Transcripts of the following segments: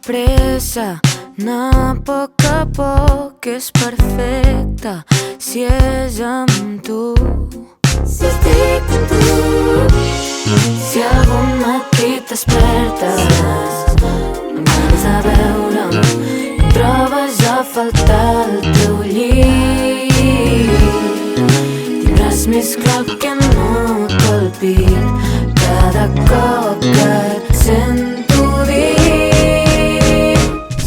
pressa, anar a poc és perfecte si és amb tu. Si estic amb tu, si algun matí t'espertes amb ganes de veure'm i trobes a faltar el teu llit, tindràs més clar que no palpit cada cop que et sento dir.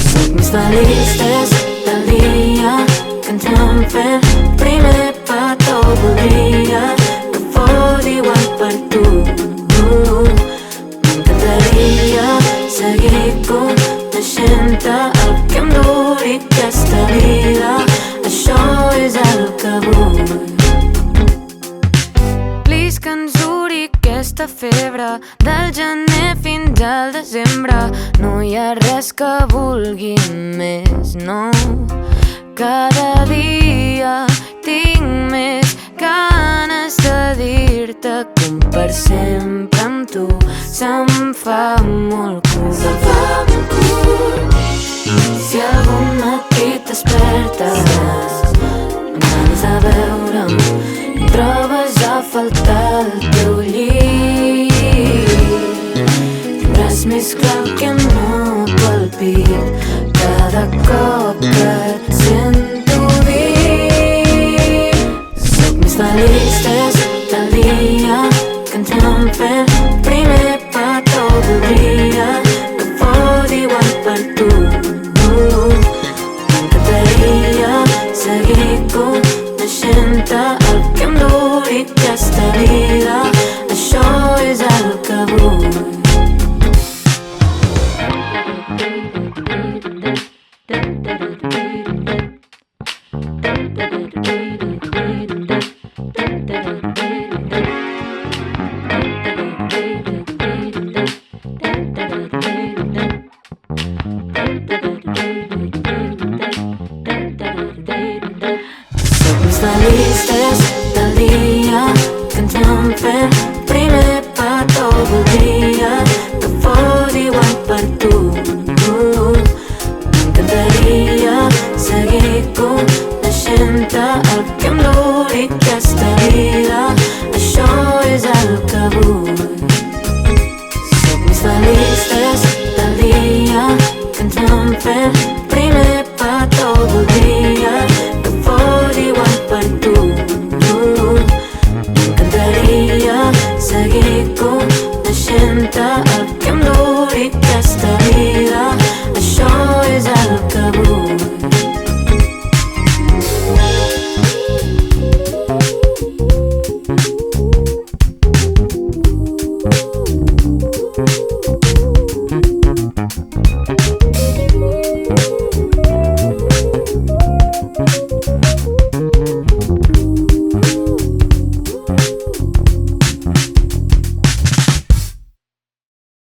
Soc més feliç des del dia que ens vam fer primer petó. Voldria que fos igual per tu. M'encantaria seguir coneixent-te, el que em duri aquesta vida. Això és el que vull. Please, que ens duri aquesta febre del gener fins al desembre. No hi ha res que vulgui més, no. Cada dia tinc més ganes de dir-te com per sempre amb tu. Se'm fa molt curt, se'm fa molt curt. si algun matí t'espertes amb ganes de veure'm i trobes a faltar el teu llit, tindràs més clar que no palpit cada cop que et sento dir. Soc més feliç des del dia que ens vam fer primer petó. Voldria que fos igual per tu. M'encantaria seguir coneixent-te, el que em duri aquesta vida. Això és el que vull. Soc més feliç des del dia que ens vam fer primer petó. Voldria que fos igual per tu. M'encantaria seguir coneixent-te, el que em duri aquesta vida.